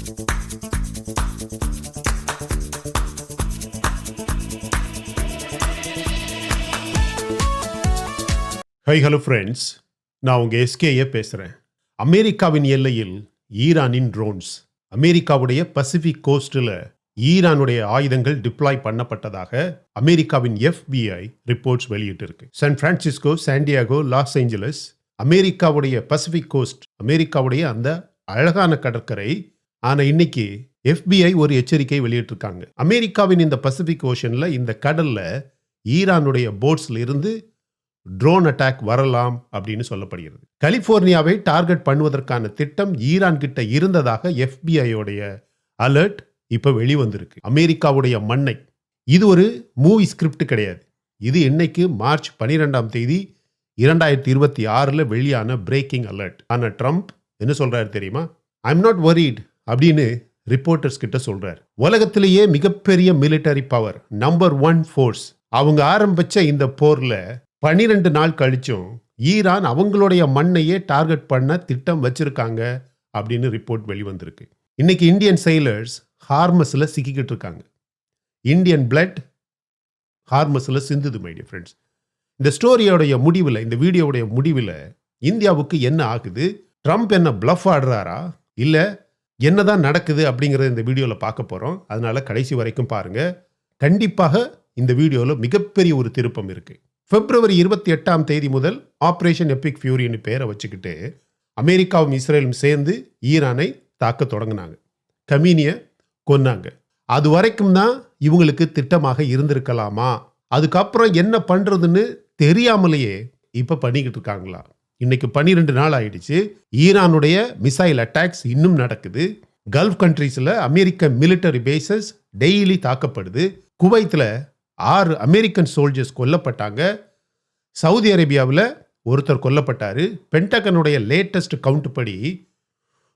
High hello friends, நான் உங்கள் SKA பேசுகிறேன். அமெரிக்காவின் எல்லையில் ஈரானின் ட்ரோன்ஸ். அமெரிக்காவுடைய பசிபிக் கோஸ்டில் ஈரானுடைய ஆயுதங்கள் டிப்ளாய் பண்ணப்பட்டதாக அமெரிக்காவின் FBI ரிப்போர்ட்ஸ் வெளியிட்டிருக்கு. San Francisco, San Diego, Los Angeles, அமெரிக்காவுடைய பசிபிக் கோஸ்ட், அமெரிக்காவுடைய அந்த அழகான கடற்கரை. ஆனால் இன்னைக்கு FBI ஒரு எச்சரிக்கை வெளியிட்டிருக்காங்க. அமெரிக்காவின் இந்த பசிபிக் ஓஷனில், இந்த கடலில் ஈரானுடைய போட்ஸ்ல இருந்து ட்ரோன் அட்டாக் வரலாம் அப்படின்னு சொல்லப்படுகிறது. கலிபோர்னியாவை டார்கெட் பண்ணுவதற்கான திட்டம் ஈரான் கிட்ட இருந்ததாக FBI அலர்ட் இப்ப வெளிவந்திருக்கு. அமெரிக்காவுடைய மண்ணை, இது ஒரு மூவி ஸ்கிரிப்ட் கிடையாது. இது இன்னைக்கு மார்ச் 12 2026 வெளியான பிரேக்கிங் அலர்ட். ஆனா ட்ரம்ப் என்ன சொல்றாரு தெரியுமா? ஐம் நாட் வரிட் அப்படின்னு ரிப்போர்ட்டர்ஸ் கிட்ட சொல்றாரு. உலகத்திலேயே மிகப்பெரிய மிலிட்டரி பவர், நம்பர் 1 ஃபோர்ஸ், அவங்க ஆரம்பிச்ச இந்த போர்ல 12 நாள் கழிச்சும் ஈரான் அவங்களுடைய மண்ணையே டார்கெட் பண்ண திட்டம் வச்சிருக்காங்க அப்படின்னு ரிப்போர்ட் வெளிவந்திருக்கு. இன்னைக்கு இந்தியன் செயிலர்ஸ் ஹார்மஸ்ல சிக்கிக்கிட்டு இருக்காங்க. இந்தியன் பிளட் ஹார்மஸ்ல சிந்துது. மை டியர் ஃப்ரெண்ட்ஸ், இந்த ஸ்டோரியோடைய முடிவில், இந்த வீடியோடைய முடிவில் இந்தியாவுக்கு என்ன ஆகுது? ட்ரம்ப் என்ன பிளஃப் ஆடுறாரா, இல்ல என்னதான் நடக்குது அப்படிங்கறத இந்த வீடியோல பார்க்க போறோம். அதனால கடைசி வரைக்கும் பாருங்க. கண்டிப்பாக இந்த வீடியோல மிகப்பெரிய ஒரு திருப்பம் இருக்கு. பிப்ரவரி 28 முதல் ஆபரேஷன் எபிக் ஃபியூரின்னு பேரை வச்சுக்கிட்டு அமெரிக்காவும் இஸ்ரேலும் சேர்ந்து ஈரானை தாக்க தொடங்கினாங்க. கமீனிய கொன்னாங்க. அது வரைக்கும் தான் இவங்களுக்கு திட்டமாக இருந்திருக்கலாமா? அதுக்கப்புறம் என்ன பண்றதுன்னு தெரியாமலேயே இப்ப பண்ணிக்கிட்டு இருக்காங்களா? இன்னைக்கு 12 நாள் ஆயிடுச்சு. ஈரானுடைய மிசைல் அட்டாக்ஸ் இன்னும் நடக்குது. கல்ஃப் கண்ட்ரீஸ்ல அமெரிக்க மிலிட்டரி பேசஸ் டெய்லி தாக்கப்படுது. குவைத்தில் 6 அமெரிக்கன் சோல்ஜர்ஸ் கொல்லப்பட்டாங்க. சவுதி அரேபியாவில் ஒருத்தர் கொல்லப்பட்டாரு. பென்டகனுடைய லேட்டஸ்ட் கவுண்ட் படி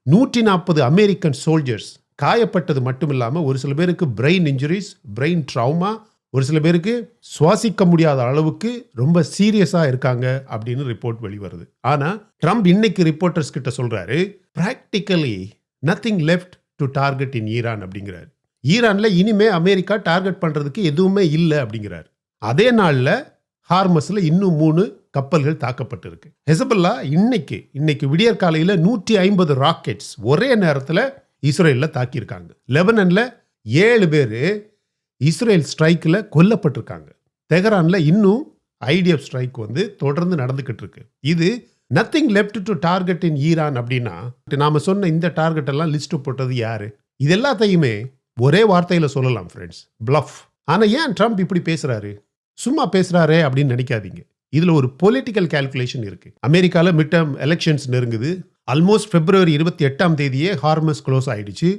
140 அமெரிக்கன் சோல்ஜர்ஸ் காயப்பட்டது மட்டும் இல்லாமல் ஒரு சில பேருக்கு பிரெயின் இன்ஜுரிஸ், பிரெயின் ட்ராமா, ஒரு சில பேருக்கு சுவாசிக்க முடியாத அளவுக்கு ரொம்ப சீரியஸா இருக்காங்க அப்படின்னு ரிப்போர்ட் வெளிவருது. ஆனா ட்ரம்ப் இன்னைக்கு ரிப்போர்ட்டர்ஸ் கிட்ட சொல்றாரு, practically nothing left to target in Iran அப்படிங்கிறாரு. ஈரான்ல இனிமே அமெரிக்கா டார்கெட் பண்றதுக்கு எதுவுமே இல்லை அப்படிங்கிறார். அதே நாள்ல ஹார்மஸ்ல இன்னும் 3 கப்பல்கள் தாக்கப்பட்டிருக்கு. ஹெசபல்லா இன்னைக்கு விடியற் காலையில 150 ராக்கெட்ஸ் ஒரே நேரத்தில் இஸ்ரேல்ல தாக்கியிருக்காங்க. லெபனன்ல 7 பேரு இஸ்ரேல் ஸ்ட்ரைக்ல கொல்லப்பட்டிருக்காங்க. தெஹரான்ல இன்னும் IDF ஸ்ட்ரைக் தொடர்ந்து நடந்துகிட்டு இருக்கு. இது nothing left to target in Iran அப்படின்னா, நாம சொன்ன இந்த டார்கெட் எல்லாம் லிஸ்ட் போட்டது யாரு? இது எல்லாத்தையுமே ஒரே வார்த்தையில சொல்லலாம் ஃப்ரெண்ட்ஸ், பிளஃப். ஆனா ஏன் ட்ரம்ப் இப்படி பேசுறாரு? சும்மா பேசுறாரே அப்படின்னு நினைக்காதீங்க. இதுல ஒரு பொலிட்டிக்கல் கால்குலேஷன் இருக்கு. அமெரிக்கால மிட் டர்ம் எலெக்ஷன்ஸ் நெருங்குது. ஆல்மோஸ்ட் பிப்ரவரி 28 ஹார்மஸ் க்ளோஸ் ஆயிடுச்சு.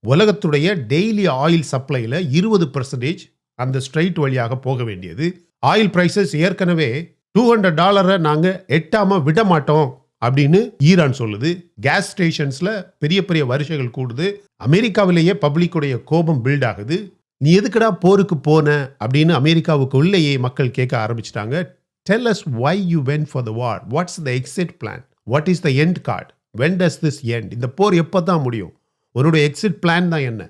உலகத்துடைய டெய்லி ஆயில் சப்ளைல 20% அந்த ஸ்ட்ரைட் வழியாக போக வேண்டியது. ஆயில் பிரைசஸ் ஏற்கனவே $200 நாங்க எட்டாம விட மாட்டோம் அப்படின்னு ஈரான் சொல்லுது. கேஸ் ஸ்டேஷன்ஸ்ல பெரிய பெரிய வரிசைகள் கூடுது. அமெரிக்காவிலேயே பப்ளிக்குடைய கோபம் பில்ட் ஆகுது. நீ எதுக்குடா போருக்கு போன அப்படின்னு அமெரிக்காவுக்கு உள்ளேயே மக்கள் கேட்க ஆரம்பிச்சிட்டாங்க. Tell us why you went for the war. What's the exit plan? What is the end card? When does this end? இந்த போர் எப்போ தான் முடியும்? உன்னுடைய எக்ஸிட் பிளான் தான் என்ன?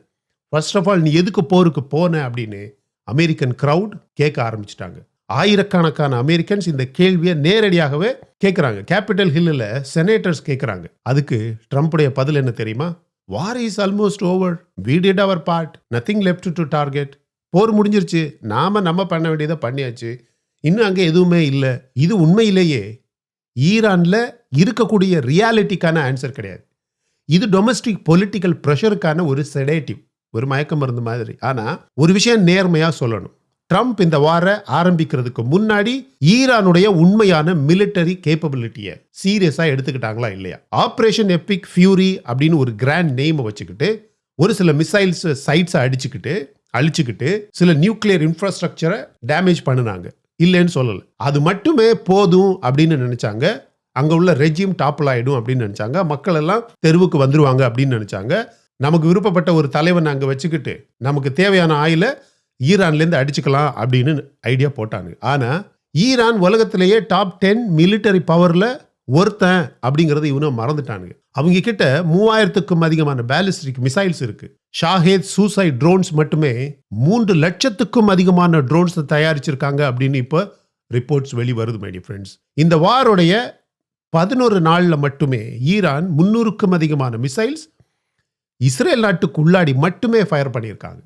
ஃபர்ஸ்ட் ஆஃப் ஆல் நீ எதுக்கு போருக்கு போன அப்படின்னு அமெரிக்கன் கிரவுட் கேட்க ஆரம்பிச்சிட்டாங்க. ஆயிரக்கணக்கான அமெரிக்கன்ஸ் இந்த கேள்வியை நேரடியாகவே கேட்குறாங்க. கேபிட்டல் ஹில்லில் செனேட்டர்ஸ் கேட்குறாங்க. அதுக்கு ட்ரம்ப்புடைய பதில் என்ன தெரியுமா? War is almost over, we did our part, nothing left to target. போர் முடிஞ்சிருச்சு, நம்ம பண்ண வேண்டியதை பண்ணியாச்சு, இன்னும் அங்கே எதுவுமே இல்லை. இது உண்மையிலேயே ஈரான்ல இருக்கக்கூடிய ரியாலிட்டிக்கான ஆன்சர் கிடையாது. இது டொமஸ்டிக் பொலிட்டிக்கல் ப்ரெஷருக்கான ஒரு செடேட்டிவ், ஒரு மயக்க மருந்து மாதிரி. ஆனா ஒரு விஷயம் நேர்மையா சொல்லணும். ட்ரம்ப் இந்த வார ஆரம்பிக்கிறதுக்கு முன்னாடி ஈரானுடைய உண்மையான மிலிட்டரி கேப்பபிலிட்டியை சீரியஸா எடுத்துக்கிட்டாங்களா இல்லையா? ஆபரேஷன் எபிக் ஃபியூரி அப்படின்னு ஒரு கிராண்ட் நேம் வச்சுக்கிட்டு ஒரு சில மிசைல்ஸ் சைட்ஸை அழிச்சுக்கிட்டு சில நியூக்ளியர் இன்ஃப்ராஸ்ட்ரக்சரை டேமேஜ் பண்ணினாங்க, இல்லைன்னு சொல்லல. அது மட்டுமே போதும் அப்படின்னு நினைச்சாங்க. அங்க உள்ள ரெஜிம் டாப்பிள் ஆயிடும் அப்படின்னு நினைச்சாங்க. மக்கள் எல்லாம் தெருவுக்கு வந்துருவாங்க அப்படின்னு நினைச்சாங்க. நமக்கு விருப்பப்பட்ட ஒரு தலைவன் அங்க வச்சுக்கிட்டு நமக்கு தேவையான ஆயில ஈரான்லேருந்து அடிச்சுக்கலாம் அப்படின்னு ஐடியா போட்டாங்க. ஆனா ஈரான் உலகத்திலேயே டாப் 10 மிலிட்டரி பவர்ல ஒருத்தன் அப்படிங்கறது இவனும் மறந்துட்டானுங்க. அவங்க கிட்ட 3000க்கும் அதிகமான பேலிஸ்டிக் மிசைல்ஸ் இருக்கு. ஷாஹேத் சூசைட் ட்ரோன்ஸ் மட்டுமே 3 லட்சத்துக்கும் அதிகமான ட்ரோன்ஸ் தயாரிச்சிருக்காங்க அப்படின்னு இப்போ ரிப்போர்ட்ஸ் வெளிவருது மை டியர் ஃப்ரெண்ட்ஸ். இந்த வாரோடைய 11 நாள்ல மட்டுமே ஈரான் 300க்கும் அதிகமான மிசைல்ஸ் இஸ்ரேல் நாட்டுக்கு உள்ளாடி மட்டுமே ஃபயர் பண்ணியிருக்காங்க.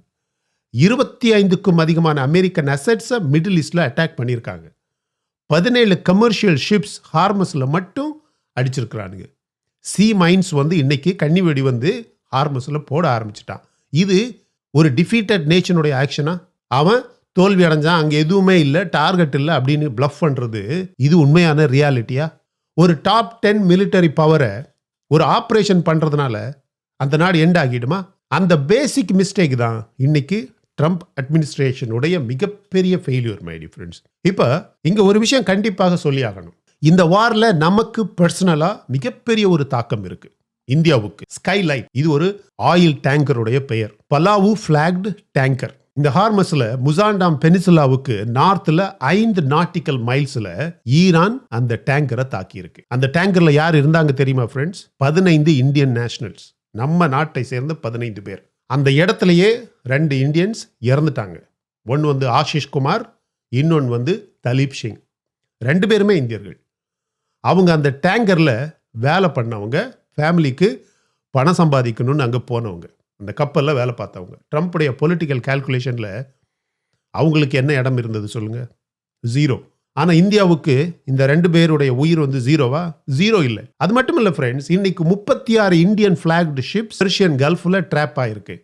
25க்கும் அதிகமான அமெரிக்கன் அசெட்ஸை மிடில் ஈஸ்ட்ல அட்டாக் பண்ணியிருக்காங்க. 17 கமர்ஷியல் ஷிப்ஸ் ஹார்மஸ்ல மட்டும் அடிச்சிருக்கிறானுங்க. சி மைன்ஸ் இன்னைக்கு கன்னி வெடி ஹார்மஸ்ல போட ஆரம்பிச்சிட்டான். இது ஒரு டிஃபீட்டட் நேஷனுடைய ஆக்ஷனா? அவன் தோல்வி அடைஞ்சான், அங்க எதுவுமே இல்லை, டார்கெட் இல்லை அப்படின்னு பிளஃப் பண்றது இது உண்மையான ரியாலிட்டியா? ஒரு டாப் 10 மிலிட்டரி பவரை ஒரு ஆப்ரேஷன் பண்றதுனால அந்த நாடு எண்ட் ஆகிடுமா? அந்த பேசிக் மிஸ்டேக் தான் இன்னைக்கு ட்ரம்ப் அட்மினிஸ்ட்ரேஷனுடைய மிகப்பெரிய ஃபெயிலியர் மை டியர் ஃப்ரெண்ட்ஸ். இப்போ இங்க ஒரு விஷயம் கண்டிப்பாக சொல்லி ஆகணும். இந்த வார்ல நமக்கு பர்சனலா மிகப்பெரிய ஒரு தாக்கம் இருக்கு. இந்தியாவுக்கு ஸ்கைலைட், இது ஒரு ஆயில் டேங்கருடைய பெயர். Palau blocked tanker. இந்த ஹார்மஸ்ல முசாண்டாம் பெனிசுலாவுக்கு நார்த்ல 5 நாட்டிக்கல் மைல்ஸ்ல ஈரான் அந்த டேங்கரை தாக்கி இருக்கு. அந்த டேங்கர்ல யார் இருந்தாங்க தெரியுமா ஃப்ரெண்ட்ஸ்? 15 இந்தியன் நேஷனல்ஸ், நம்ம நாட்டை சேர்ந்த 15 பேர். அந்த இடத்துலயே 2 இந்தியன்ஸ் இறந்துட்டாங்க. ஒன்று ஆஷிஷ் குமார், இன்னொன்று தலீப் சிங். 2 பேருமே இந்தியர்கள். அவங்க அந்த டேங்கர்ல வேலை பண்ணவங்க, ஃபேமிலிக்கு பணம் சம்பாதிக்கணும்னு அங்கே போனவங்க, அந்த கப்பலில் வேலை பார்த்தவங்க. ட்ரம்ப்புடைய பொலிட்டிக்கல் கால்குலேஷனில் அவங்களுக்கு என்ன இடம் இருந்தது சொல்லுங்க? 0. ஆனால் இந்தியாவுக்கு இந்த 2 பேருடைய உயிர் 0வா? 0 இல்லை. அது மட்டும் இல்லை ஃப்ரெண்ட்ஸ், இன்னைக்கு 36 இந்தியன் ஃபிளாக்டு ஷிப்ஸ் பெர்ஷியன் கல்ஃபில் ட்ராப் ஆயிருக்கு.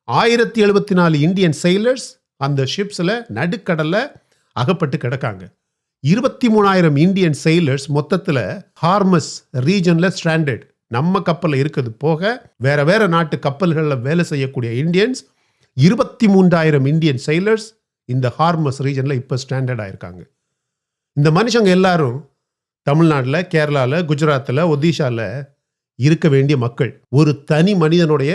1074 இந்தியன் செயிலர்ஸ் அந்த ஷிப்ஸில் நடுக்கடலில் அகப்பட்டு கிடக்காங்க. 23,000 இந்தியன் செயிலர்ஸ் மொத்தத்தில் ஹார்மஸ் ரீஜன்ல ஸ்ட்ராண்டட். நம்ம கப்பலில் இருக்கிறது போக வேற வேற நாட்டு கப்பல்களில் வேலை செய்யக்கூடிய இந்தியன்ஸ் 23,000 இந்தியன் செயிலர்ஸ் இந்த ஹார்மஸ் ரீஜன்ல இப்போ ஸ்டாண்டர்ட் ஆயிருக்காங்க. இந்த மனுஷங்க எல்லாரும் தமிழ்நாட்டில், கேரளாவில், குஜராத்தில், ஒடிஷாவில் இருக்க வேண்டிய மக்கள். ஒரு தனி மனிதனுடைய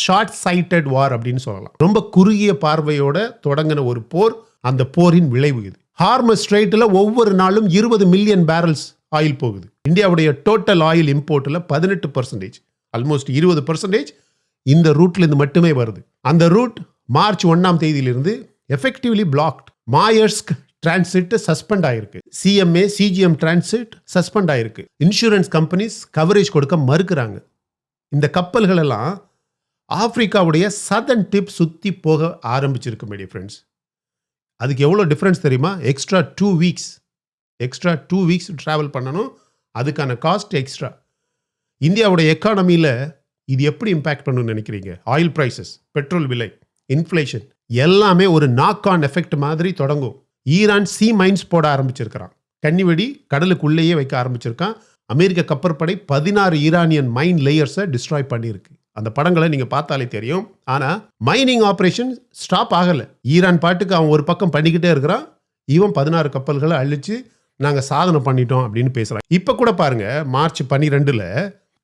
ஷார்ட் சைட்டட் வார் அப்படின்னு சொல்லலாம். ரொம்ப குறுகிய பார்வையோட தொடங்கின ஒரு போர், அந்த போரின் விளைவு இது. ஹார்மஸ் ஸ்ட்ரெய்ட்ல ஒவ்வொரு நாளும் 20 மில்லியன் பேரல்ஸ் ஆயில் போகுது. இந்தியாவுடைய டோட்டல் ஆயில் இம்போர்ட்ல 18%, ஆல்மோஸ்ட் 20% இந்த ரூட்ல இருந்து மட்டுமே வருது. அந்த ரூட் மார்ச் 1ஆம் தேதியிலிருந்து எஃபெக்டிவ்லி பிளாக்ட். மாயர்ஸ்க் டிரான்சிட் சஸ்பெண்ட் ஆயிருக்கு. சிஎம்ஏ, சிஜிஎம் டிரான்சிட் சஸ்பெண்ட் ஆயிருக்கு. இன்சூரன்ஸ் கம்பெனிஸ் கவரேஜ் கொடுக்க மறுக்கிறாங்க. இந்த கப்பல்கள் எல்லாம் ஆப்பிரிக்காவுடைய சதர்ன் டிப் சுத்தி போக ஆரம்பிச்சிருக்கு மை டியர் ஃப்ரெண்ட்ஸ். அதுக்கு எவ்வளோ டிஃப்ரென்ஸ் தெரியுமா? எக்ஸ்ட்ரா 2 வீக்ஸ் ட்ராவல் பண்ணணும். அதுக்கான காஸ்ட் எக்ஸ்ட்ரா. இந்தியாவுடைய எக்கானமியில் இது எப்படி இம்பேக்ட் பண்ணணும்னு நினைக்கிறீங்க? ஆயில் ப்ரைஸஸ், பெட்ரோல் விலை, இன்ஃப்ளேஷன் எல்லாமே ஒரு நாக் ஆன் எஃபெக்ட் மாதிரி தொடங்கும். ஈரான் சி மைன்ஸ் போட ஆரம்பிச்சிருக்கிறான். கன்னிவெடி கடலுக்குள்ளேயே வைக்க ஆரம்பிச்சிருக்கான். அமெரிக்க கப்பற்படை 16 ஈரானியன் மைன் லேயர்ஸை டிஸ்ட்ராய் பண்ணியிருக்கு. அந்த படங்களை நீங்க பார்த்தாலே தெரியும். ஆனா மைனிங் ஆபரேஷன் ஸ்டாப் ஆகல. ஈரான் பாட்டுக்கு அவன் ஒரு பக்கம் பண்ணிக்கிட்டே இருக்கிறான். இவன் 16 கப்பல்களை அழிச்சு நாங்க சாதனை பண்ணிட்டோம் அப்படின்னு பேசுறான். இப்ப கூட பாருங்க, மார்ச் 12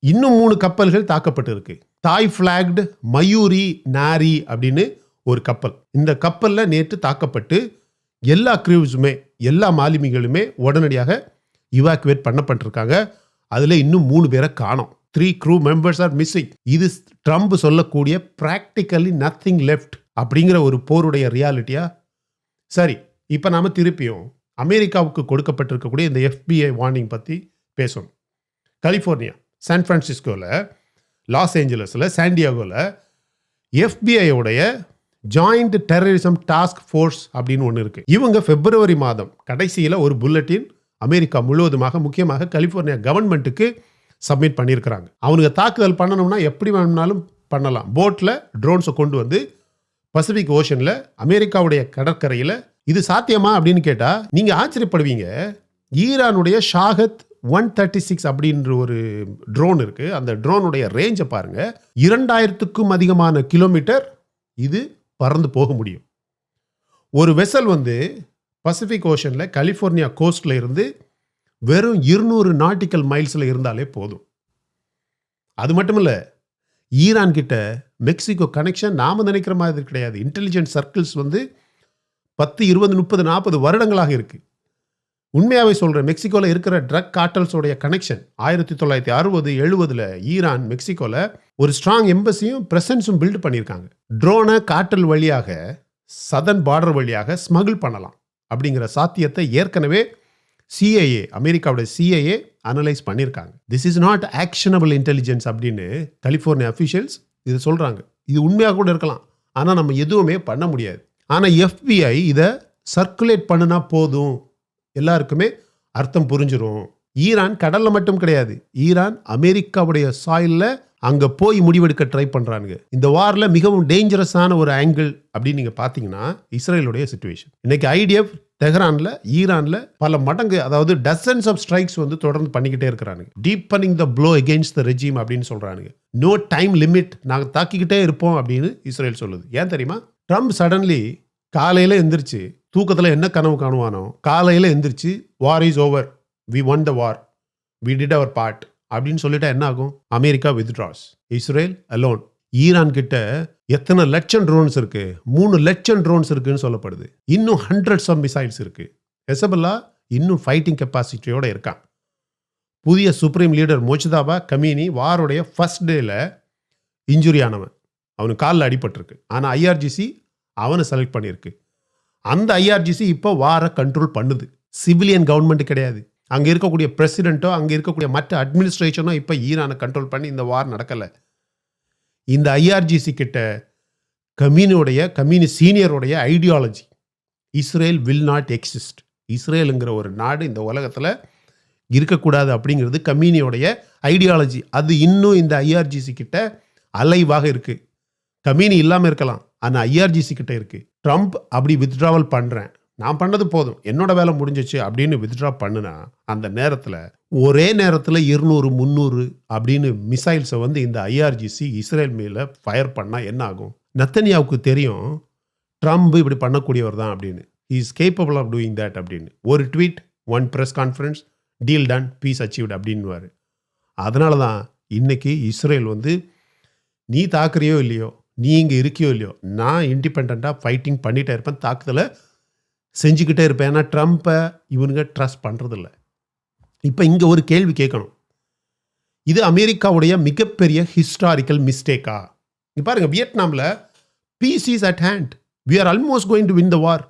இன்னும் 3 கப்பல்கள் தாக்கப்பட்டு இருக்கு. தாய் பிளாக்டு மயூரி நாரி அப்படின்னு ஒரு கப்பல். இந்த கப்பல்ல நேற்று தாக்கப்பட்டு எல்லா கிரூஸுமே, எல்லா மாலுமிகளுமே உடனடியாக இவாக்குவேட் பண்ணப்பட்டிருக்காங்க. அதுல இன்னும் 3 பேரை காணோம். 3 crew members are missing. இது ட்ரம்ப் சொல்லக்கூடிய practically nothing left அப்படிங்கிற ஒரு போருடைய ரியாலிட்டியா? சரி, இப்போ நாம திருப்பியும் அமெரிக்காவுக்கு கொடுக்கப்பட்டிருக்கக்கூடிய இந்த FBI வார்னிங் பற்றி பேசணும். கலிஃபோர்னியா, சான் பிரான்சிஸ்கோவில், லாஸ் ஏஞ்சலஸில், சாண்டியாகோவில் FBIயோடைய ஜாயிண்ட் டெரரிசம் டாஸ்க் ஃபோர்ஸ் அப்படின்னு ஒன்று இருக்கு. இவங்க பிப்ரவரி மாதம் கடைசியில் ஒரு புல்லட்டின் அமெரிக்கா முழுவதுமாக, முக்கியமாக கலிஃபோர்னியா கவர்மெண்ட்டுக்கு சப்மிட் பண்ணியிருக்கிறாங்க. அவனுக்கு தாக்குதல் பண்ணணும்னா எப்படி வேணும்னாலும் பண்ணலாம். போட்டில் ட்ரோன்ஸை கொண்டு வந்து பசிபிக் ஓஷனில் அமெரிக்காவுடைய கடற்கரையில் இது சாத்தியமா அப்படின்னு கேட்டால் நீங்கள் ஆச்சரியப்படுவீங்க. ஈரானுடைய ஷாஹத் 136 அப்படின்ற ஒரு ட்ரோன் இருக்குது. அந்த ட்ரோனுடைய ரேஞ்சை பாருங்கள், 2000க்கும் அதிகமான கிலோமீட்டர் இது பறந்து போக முடியும். ஒரு வெசல் பசிபிக் ஓஷனில் கலிஃபோர்னியா கோஸ்டில் இருந்து வெறும் 200 நாட்டிக்கல் மைல்ஸில் இருந்தாலே போதும். அது மட்டும் இல்லை, ஈரான் கிட்ட மெக்சிகோ கனெக்ஷன் நாம நினைக்கிற மாதிரி கிடையாது. இன்டெலிஜென்ட் சர்க்கிள்ஸ் 10, 20, 30, 40 வருடங்களாக இருக்கு. உண்மையாவே சொல்றேன், மெக்சிகோல இருக்கிற ட்ரக் கார்ட்டல்ஸோடைய கனெக்ஷன் 1960-70ல ஈரான் மெக்சிகோல ஒரு ஸ்ட்ராங் எம்பசியும் பிரசன்ஸும் பில்ட் பண்ணியிருக்காங்க. ட்ரோனை கார்ட்டல் வழியாக சதர்ன் பார்டர் வழியாக ஸ்மகிள் பண்ணலாம் அப்படிங்கிற சாத்தியத்தை ஏற்கனவே சிஐஏ, அமெரிக்காவுடைய சிஐஏ அனலைஸ் பண்ணியிருக்காங்க. This is not actionable intelligence அப்படின்னு கலிஃபோர்னியா அஃபிஷியல்ஸ் இது சொல்றாங்க. இது உண்மையாக கூட இருக்கலாம், ஆனால் நம்ம எதுவுமே பண்ண முடியாது. ஆனால் FBI இதை சர்க்குலேட் பண்ணினா போதும், எல்லாருக்குமே அர்த்தம் புரிஞ்சிடும். ஈரான் கடல்ல மட்டும் கிடையாது, ஈரான் அமெரிக்காவுடைய சாயில்ல அங்க போய் முடிவெடுக்க ட்ரை பண்றாங்க. இந்த வார்ல மிகவும் டேஞ்சரஸான ஒரு ஆங்கிள் அப்படின்னு நீங்க பாத்தீங்கன்னா இஸ்ரேலுடைய சிச்சுவேஷன். இன்னைக்கு IDF தெஹ்ரான்ல ஈரான்ல பல மடங்கு, அதாவது டசன்ஸ் ஆஃப் ஸ்ட்ரைக்ஸ் வந்து தொடர்ந்து பண்ணிக்கிட்டே இருக்கிறாங்க. Deepening the blow against the regime அப்படின்னு சொல்றாங்க. நோ டைம் லிமிட், நாங்கள் தாக்கிக்கிட்டே இருப்போம் அப்படின்னு இஸ்ரேல் சொல்லுது. ஏன் தெரியுமா? ட்ரம்ப் சடன்லி காலையில எந்திரிச்சு, தூக்கத்தில் என்ன கனவு காணுவானோ, காலையில் எந்திரிச்சு war is over, we won the war, we did our part அப்படின்னு சொல்லிட்டா என்ன ஆகும்? America withdraws, Israel alone. Iran கிட்ட எத்தனை லட்சம் ட்ரோன்ஸ் இருக்கு? 3 லட்சம் ட்ரோன்ஸ் இருக்குன்னு சொல்லப்படுது. இன்னும் ஹண்ட்ரட்ஸ் ஆஃப் மிசைல்ஸ் இருக்கு. ஹெசபல்லா இன்னும் ஃபைட்டிங் கெப்பாசிட்டியோட இருக்கான். புதிய சுப்ரீம் லீடர் மோச்சதாபா கமீனி வாரோடைய ஃபர்ஸ்ட் டேல இன்ஜுரி ஆனவன், அவனுக்கு காலில் அடிபட்டிருக்கு. ஆனால் IRGC அவனை செலக்ட் பண்ணியிருக்கு. அந்த IRGC இப்போ வாரை கண்ட்ரோல் பண்ணுது. சிவிலியன் கவர்மெண்ட் கிடையாது. அங்கே இருக்கக்கூடிய பிரசிடென்ட்டோ அங்கே இருக்கக்கூடிய மற்ற அட்மினிஸ்ட்ரேஷனோ இப்போ ஈரானை கண்ட்ரோல் பண்ணி இந்த வார் நடக்கலை. இந்த IRGC கிட்ட கம்யூனி சீனியருடைய ideology, Israel will not exist, இஸ்ரேலுங்கிற ஒரு நாடு இந்த உலகத்தில் இருக்கக்கூடாது அப்படிங்கிறது கம்யூனியோடைய ஐடியாலஜி. அது இன்னும் இந்த IRGC கிட்ட அலைவாக இருக்கு. கம்யூனி இல்லாமல் இருக்கலாம், ஆனால் IRGC கிட்ட இருக்கு. ட்ரம்ப் அப்படி வித்ட்ராவல் பண்ணுறேன், நான் பண்ணது போதும், என்னோட வேலை முடிஞ்சிச்சு அப்படின்னு வித்ட்ரா பண்ணுனா, அந்த நேரத்தில் ஒரே நேரத்தில் 200-300 அப்படின்னு மிசைல்ஸை வந்து இந்த IRGC இஸ்ரேல் மேலே ஃபயர் பண்ணால் என்ன ஆகும்? நத்தன்யாவுக்கு தெரியும் ட்ரம்ப் இப்படி பண்ணக்கூடியவர் தான் அப்படின்னு. He is capable of doing that அப்படின்னு. ஒரு tweet, one press conference, deal done, peace achieved அப்படின்வார். அதனால தான் இன்னைக்கு இஸ்ரேல் வந்து நீ தாக்குறியோ இல்லையோ, நீ இங்கே இருக்கியோ இல்லையோ, நான் இண்டிபெண்ட்டாக ஃபைட்டிங் பண்ணிகிட்டே இருப்பேன், தாக்குதலை செஞ்சுக்கிட்டே இருப்பேன். ஏன்னா ட்ரம்ப்பை இவனுங்க ட்ரஸ்ட் பண்ணுறதில்ல. இப்போ இங்கே ஒரு கேள்வி கேட்கணும், இது அமெரிக்காவுடைய மிகப்பெரிய ஹிஸ்டாரிக்கல் மிஸ்டேக்கா? இங்கே பாருங்கள், வியட்நாமில் peace is at hand, we are almost going to win the war,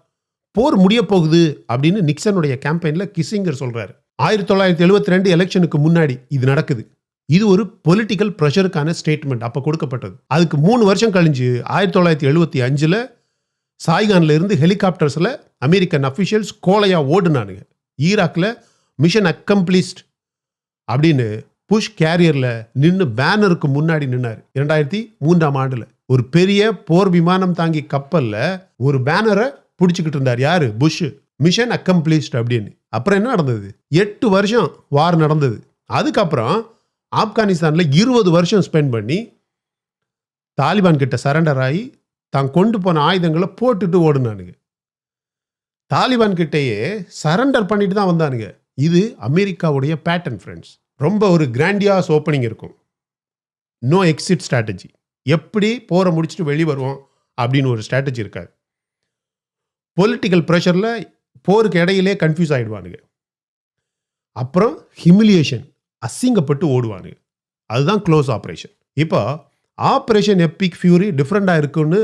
போர் முடிய போகுது அப்படின்னு நிக்சனுடைய கேம்பெயினில் கிஸிங்கர் சொல்கிறாரு. 1972 எலெக்ஷனுக்கு முன்னாடி இது நடக்குது. இது ஒரு பொலிட்டிக்கல் ப்ரெஷருக்கான ஸ்டேட்மெண்ட் அப்போ கொடுக்கப்பட்டது. அதுக்கு 3 வருஷம் கழிஞ்சு 1975 சாய்கான்ல இருந்து ஹெலிகாப்டர்ஸில் அமெரிக்கன் அஃபிஷியல்ஸ் கோலையா ஓடுனானுங்க. ஈராக்கில் மிஷன் அக்கம்ப்ளிஸ்ட் அப்படின்னு புஷ் கேரியரில் நின்று பேனருக்கு முன்னாடி நின்னார். 2003 ஒரு பெரிய போர் விமானம் தாங்கி கப்பலில் ஒரு பேனரை பிடிச்சிக்கிட்டு இருந்தார். யாரு? புஷ். மிஷன் அக்கம்ப்ளிஸ்ட் அப்படின்னு. அப்புறம் என்ன நடந்தது? 8 வருஷம் வார் நடந்தது. அதுக்கப்புறம் ஆப்கானிஸ்தானில் 20 வருஷம் ஸ்பெண்ட் பண்ணி தாலிபான் கிட்ட சரண்டர் ஆகி தான் கொண்டு போன ஆயுதங்களை போட்டுட்டு ஓடுனானுங்க. தாலிபான் கிட்டேயே சரண்டர் பண்ணிட்டு தான் வந்தானுங்க. இது அமெரிக்காவுடைய பேட்டர்ன் ஃப்ரெண்ட்ஸ். ரொம்ப ஒரு கிராண்டியாஸ் ஓப்பனிங் இருக்கும், நோ எக்ஸிட் ஸ்ட்ராட்டஜி. எப்படி போரை முடிச்சுட்டு வெளியே வருவோம் அப்படின்னு ஒரு ஸ்ட்ராட்டஜி இருக்காது. பொலிட்டிக்கல் ப்ரெஷரில் போருக்கு இடையிலே கன்ஃபியூஸ் ஆகிடுவானுங்க. அப்புறம் ஹிமிலியேஷன், அசிங்கப்பட்டு ஓடுவானுங்க. அதுதான் க்ளோஸ் ஆப்ரேஷன். இப்போ ஆப்ரேஷன் எப்பிக் ஃபியூரி டிஃப்ரெண்டாக இருக்குன்னு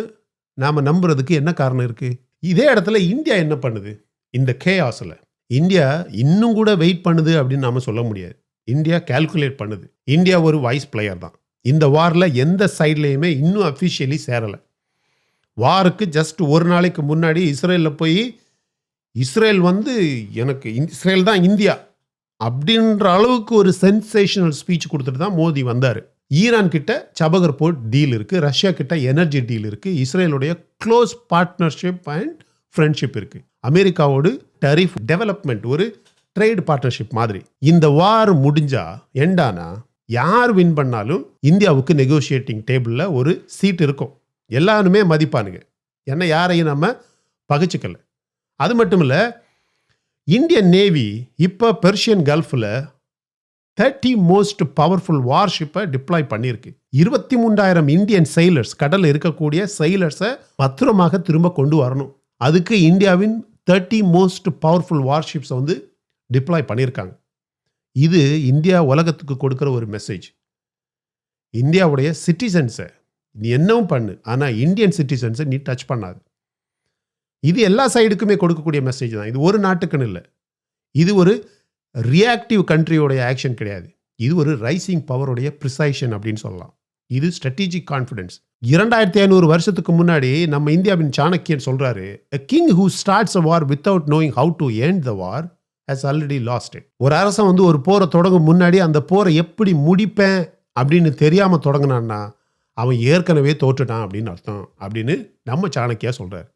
நாம் நம்புறதுக்கு என்ன காரணம் இருக்குது? இதே இடத்துல இந்தியா என்ன பண்ணுது? இந்த கேஆஸில் இந்தியா இன்னும் கூட வெயிட் பண்ணுது அப்படின்னு நாம் சொல்ல முடியாது. இந்தியா கால்குலேட் பண்ணுது. இந்தியா ஒரு வைஸ் பிளேயர் தான். இந்த வாரில் எந்த சைட்லேயுமே இன்னும் அஃபிஷியலி சேரலை. வாருக்கு ஜஸ்ட் ஒரு நாளைக்கு முன்னாடி இஸ்ரேலில் போய் இஸ்ரேல் வந்து எனக்கு இஸ்ரேல் தான் இந்தியா அப்படின்ற அளவுக்கு ஒரு சென்சேஷனல் ஸ்பீச் கொடுத்துட்டு தான் மோடி வந்தார். ஈரான் கிட்ட சபகர் போர்ட் டீல் இருக்குது, ரஷ்யா கிட்ட எனர்ஜி டீல் இருக்குது, இஸ்ரேலுடைய க்ளோஸ் பார்ட்னர்ஷிப் அண்ட் ஃப்ரெண்ட்ஷிப் இருக்குது, அமெரிக்காவோடு டரிஃப் டெவலப்மெண்ட் ஒரு ட்ரேட் பார்ட்னர்ஷிப் மாதிரி. இந்த வார் முடிஞ்சா எண்டானா யார் வின் பண்ணாலும் இந்தியாவுக்கு நெகோஷியேட்டிங் டேபிளில் ஒரு சீட் இருக்கும். எல்லாருமே மதிப்பானுங்க, ஏன்னா யாரையும் நம்ம பகைச்சிக்கல. அது மட்டும் இல்லை, இந்தியன் நேவி இப்போ பெர்ஷியன் கல்ஃபில் 30 மோஸ்ட் பவர்ஃபுல் வார்ஷிப்பை டிப்ளாய் பண்ணியிருக்கு. 23,000 இந்தியன் செயலர்ஸ், கடலில் இருக்கக்கூடிய செயலர்ஸை பத்திரமாக திரும்ப கொண்டு வரணும். அதுக்கு இந்தியாவின் 30 மோஸ்ட் பவர்ஃபுல் வார்ஷிப்ஸை வந்து டிப்ளாய் பண்ணியிருக்காங்க. இது இந்தியா உலகத்துக்கு கொடுக்குற ஒரு மெசேஜ். இந்தியாவுடைய சிட்டிசன்ஸை நீ என்னவும் பண்ணு, ஆனால் இந்தியன் சிட்டிசன்ஸை நீ டச் பண்ணாது. இது எல்லா சைடுக்குமே கொடுக்கக்கூடிய மெசேஜ் தான். இது ஒரு நாட்டுக்குன்னு இல்லை. இது ஒரு ரியாக்டிவ் கண்ட்ரியோடைய ஆக்ஷன் கிடையாது. இது ஒரு ரைசிங் பவருடைய ப்ரிசைஷன் அப்படின்னு சொல்லலாம். இது ஸ்ட்ராட்டஜிக் கான்ஃபிடன்ஸ். 2500 வருஷத்துக்கு முன்னாடி நம்ம இந்தியாவின் சாணக்கியன் சொல்றாரு, a king who starts a war without knowing how to end the war has already lost it. ஒரு அரசன் வந்து ஒரு போரை தொடங்கும் முன்னாடி அந்த போரை எப்படி முடிப்பேன் அப்படின்னு தெரியாம தொடங்கினான்னா அவன் ஏற்கனவே தோற்றுட்டான் அப்படின்னு அர்த்தம் அப்படின்னு நம்ம சாணக்கியா சொல்றாரு.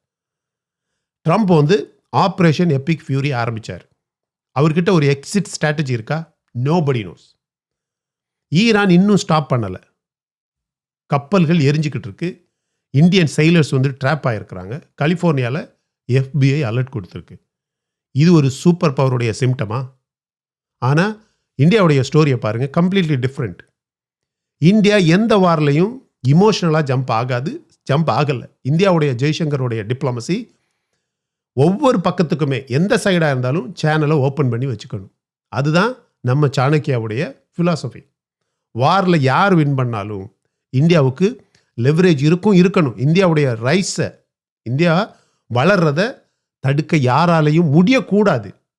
ட்ரம்ப் வந்து ஆப்ரேஷன் எபிக் ஃபியூரி ஆரம்பிச்சார். அவர்கிட்ட ஒரு எக்ஸிட் ஸ்ட்ராட்டஜி இருக்கா? Nobody nose. ஈரான் இன்னும் ஸ்டாப் பண்ணலை. கப்பல்கள் எரிஞ்சிக்கிட்டு இருக்கு. இந்தியன் சைலர்ஸ் வந்து ட்ராப் ஆகிருக்கிறாங்க. கலிஃபோர்னியாவில் FBI அலர்ட் கொடுத்துருக்கு. இது ஒரு சூப்பர் பவருடைய சிம்டமா? ஆனால் இந்தியாவுடைய ஸ்டோரியை பாருங்கள், கம்ப்ளீட்லி டிஃப்ரெண்ட். இந்தியா எந்த வார்லையும் இமோஷனலாக ஜம்ப் ஆகலை. இந்தியாவுடைய ஜெய்சங்கருடைய டிப்ளமசி ஒவ்வொரு பக்கத்துக்குமே எந்த சைடாக இருந்தாலும் சேனலை ஓப்பன் பண்ணி வச்சுக்கணும். அதுதான் நம்ம சாணக்கியாவுடைய ஃபிலாசபி. வாரில் யார் வின் பண்ணாலும் இந்தியாவுக்கு லெவரேஜ் இருக்கணும். இந்தியாவுடைய ரைஸை, இந்தியா வளர்றத தடுக்க யாராலையும்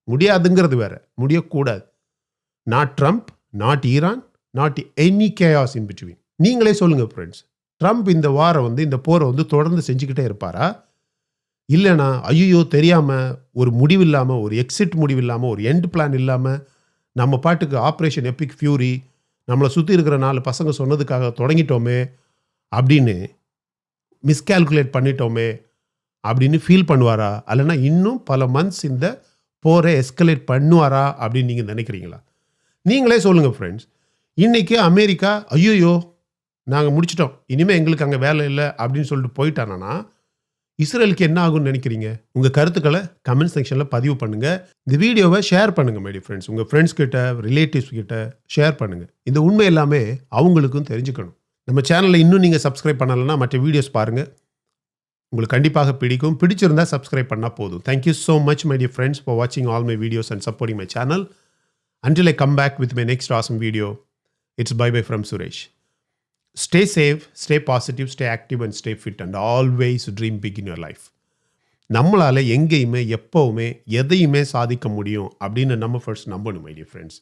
முடியாதுங்கிறது வேற, முடியக்கூடாது. Not Trump, not Iran, not any chaos in between. நீங்களே சொல்லுங்க ஃப்ரெண்ட்ஸ், ட்ரம்ப் இந்த இந்த போரை வந்து தொடர்ந்து செஞ்சுக்கிட்டே இருப்பாரா? இல்லைனா ஐயோ தெரியாமல் ஒரு முடிவு இல்லாமல், ஒரு எக்ஸிட் முடிவு இல்லாமல், ஒரு எண்ட் பிளான் இல்லாமல் நம்ம பாட்டுக்கு ஆப்ரேஷன் எபிக் ஃபியூரி நம்மளை சுற்றி இருக்கிற 4 பசங்க சொன்னதுக்காக தொடங்கிட்டோமே அப்படின்னு மிஸ்கால்குலேட் பண்ணிட்டோமே அப்படின்னு ஃபீல் பண்ணுவாரா? அல்லனா இன்னும் பல மந்த்ஸ் இந்த போரை எஸ்கலேட் பண்ணுவாரா அப்படின்னு நீங்கள் நினைக்கிறீங்களா? நீங்களே சொல்லுங்கள் ஃப்ரெண்ட்ஸ். இன்றைக்கி அமெரிக்கா ஐயோ நாங்கள் முடிச்சிட்டோம், இனிமேல் எங்களுக்கு அங்கே வேலை இல்லை அப்படின்னு சொல்லிட்டு போயிட்டானா இஸ்ரேலுக்கு என்ன ஆகும்னு நினைக்கிறீங்க? உங்கள் கருத்துக்களை கமெண்ட் செக்ஷனில் பதிவு பண்ணுங்கள். இந்த வீடியோவை ஷேர் பண்ணுங்கள் மை டியர் ஃப்ரெண்ட்ஸ். உங்கள் ஃப்ரெண்ட்ஸ் கிட்ட, ரிலேட்டிவ்ஸ் கிட்ட ஷேர் பண்ணுங்கள். இந்த உண்மை எல்லாமே அவங்களுக்கும் தெரிஞ்சுக்கணும். நம்ம சேனலில் இன்னும் நீங்கள் சப்ஸ்கிரைப் பண்ணலைன்னா மற்ற வீடியோஸ் பாருங்கள், உங்களுக்கு கண்டிப்பாக பிடிக்கும். பிடிச்சிருந்தா சப்ஸ்கிரைப் பண்ணால் போதும். Thank you so much my dear friends for வாட்சிங் all my videos and supporting my channel. Until I come back with my next awesome video, it's bye-bye from Suresh. Stay safe, stay positive, stay active and stay fit and always dream big in your life. நம்மளால் எங்கேயுமே எப்போவுமே எதையுமே சாதிக்க முடியும் அப்படின்னு நம்ம first நம்பணும் my dear friends.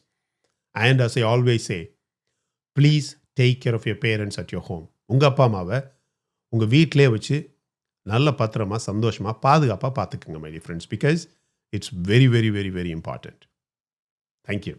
And as I always say, please take care of your parents at your home. உங்கள் அப்பா அம்மாவை உங்கள் வீட்டிலே வச்சு நல்ல பத்திரமா சந்தோஷமாக பாதுகாப்பாக பார்த்துக்குங்க my dear friends. Because it's very, very, very, very important. Thank you.